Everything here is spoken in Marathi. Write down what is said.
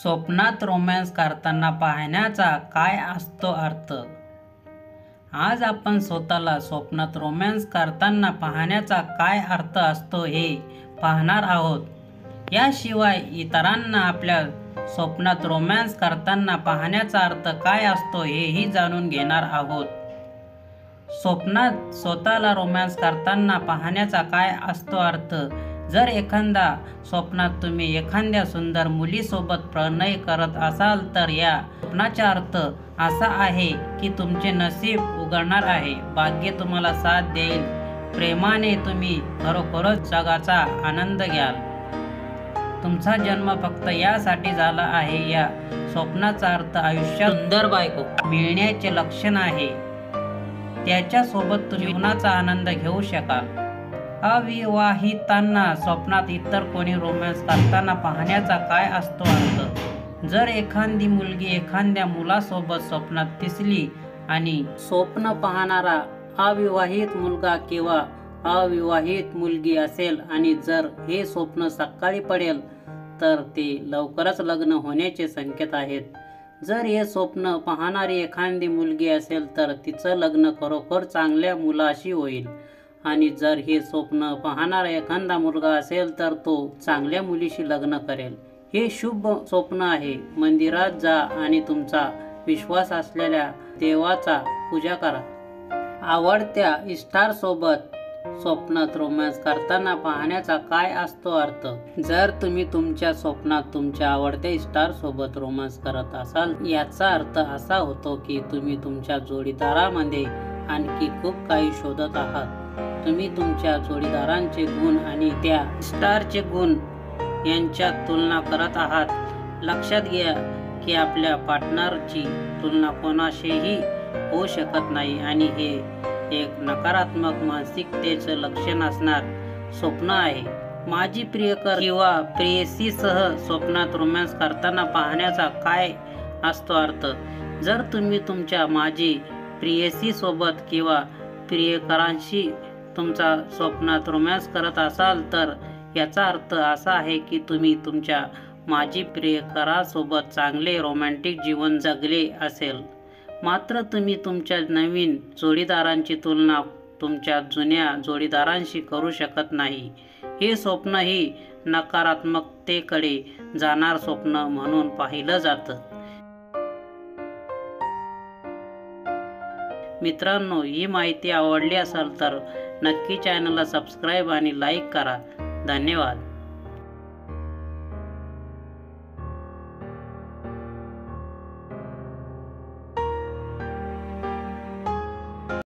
स्वप्नात रोमॅन्स करताना पाहण्याचा काय असतो अर्थ? आज आपण स्वतःला स्वप्नात रोमॅन्स करताना पाहण्याचा काय अर्थ असतो हे पाहणार आहोत. याशिवाय इतरांना आपल्या स्वप्नात रोमॅन्स करताना पाहण्याचा अर्थ काय असतो हेही जाणून घेणार आहोत. स्वप्नात स्वतःला रोमॅन्स करताना पाहण्याचा काय असतो अर्थ? जर एखादा स्वप्नात तुम्ही एखाद्या सुंदर मुलीसोबत प्रणय करत असाल तर या स्वप्नाचा अर्थ असा आहे की तुमचे नशीब उघडणार आहे, भाग्य तुम्हाला साथ देईल, प्रेमाने तुम्ही खरोखरच जगाचा आनंद घ्याल. तुमचा जन्म फक्त यासाठी झाला आहे. या स्वप्नाचा अर्थ आयुष्यात सुंदर बायको मिळण्याचे लक्षण आहे. त्याच्यासोबत तुम्ही जीवनाचा आनंद घेऊ शकाल. अविवाहितांना स्वप्नात इतर कोणी रोमॅन्स करताना पाहण्याचा काय असतो अर्थ? जर एखादी मुलगी एखाद्या मुलासोबत स्वप्नात दिसली आणि स्वप्न पाहणारा अविवाहित मुलगा किंवा अविवाहित मुलगी असेल आणि जर हे स्वप्न सकाळी पडेल तर ते लवकरच लग्न होण्याचे संकेत आहेत. जर हे स्वप्न पाहणारी एखादी मुलगी असेल तर तिचं लग्न खरोखर चांगल्या मुलाशी होईल आणि जर हे स्वप्न पाहणारा एखादा मुलगा असेल तर तो चांगल्या मुलीशी लग्न करेल. हे शुभ स्वप्न आहे. मंदिरात जा आणि तुमचा विश्वास असलेल्या देवाचा पूजा करा. आवडत्या स्टार सोबत स्वप्नात रोमॅन्स करताना पाहण्याचा काय असतो अर्थ? जर तुम्ही तुमच्या स्वप्नात तुमच्या आवडत्या स्टार सोबत रोमॅन्स करत असाल याचा अर्थ असा होतो की तुम्ही तुमच्या जोडीदारामध्ये आणखी खूप काही शोधत आहात. तुम्ही तुमच्या जोडीदारांचे गुण आणि त्या स्टारचे गुण यांच्यात तुलना करत आहात. लक्षात घ्या की आपल्या पार्टनरची तुलना कोणाशीही होऊ शकत नाही आणि हे एक नकारात्मक मानसिकतेचं लक्षण असणार स्वप्न आहे. माझी प्रियकर किंवा प्रेयसीसह स्वप्नात रोमॅन्स करताना पाहण्याचा काय असतो अर्थ? जर तुम्ही तुमच्या माझी प्रेयसी सोबत किंवा प्रियकरांशी तुमचा स्वप्नात रोमॅन्स करत असाल तर याचा अर्थ असा आहे की तुम्ही तुमच्या माझी प्रियकरासोबत चांगले रोमॅन्टिक जीवन जगले असेल. मात्र तुम्ही तुमच्या नवीन जोडीदारांची तुलना तुमच्या जुन्या जोडीदारांशी करू शकत नाही. हे स्वप्नही नकारात्मकतेकडे जाणार स्वप्न म्हणून पाहिलं जातं. मित्रांनो, ही माहिती आवडली असेल तर नक्की चॅनलला सबस्क्राईब आणि लाईक करा. धन्यवाद.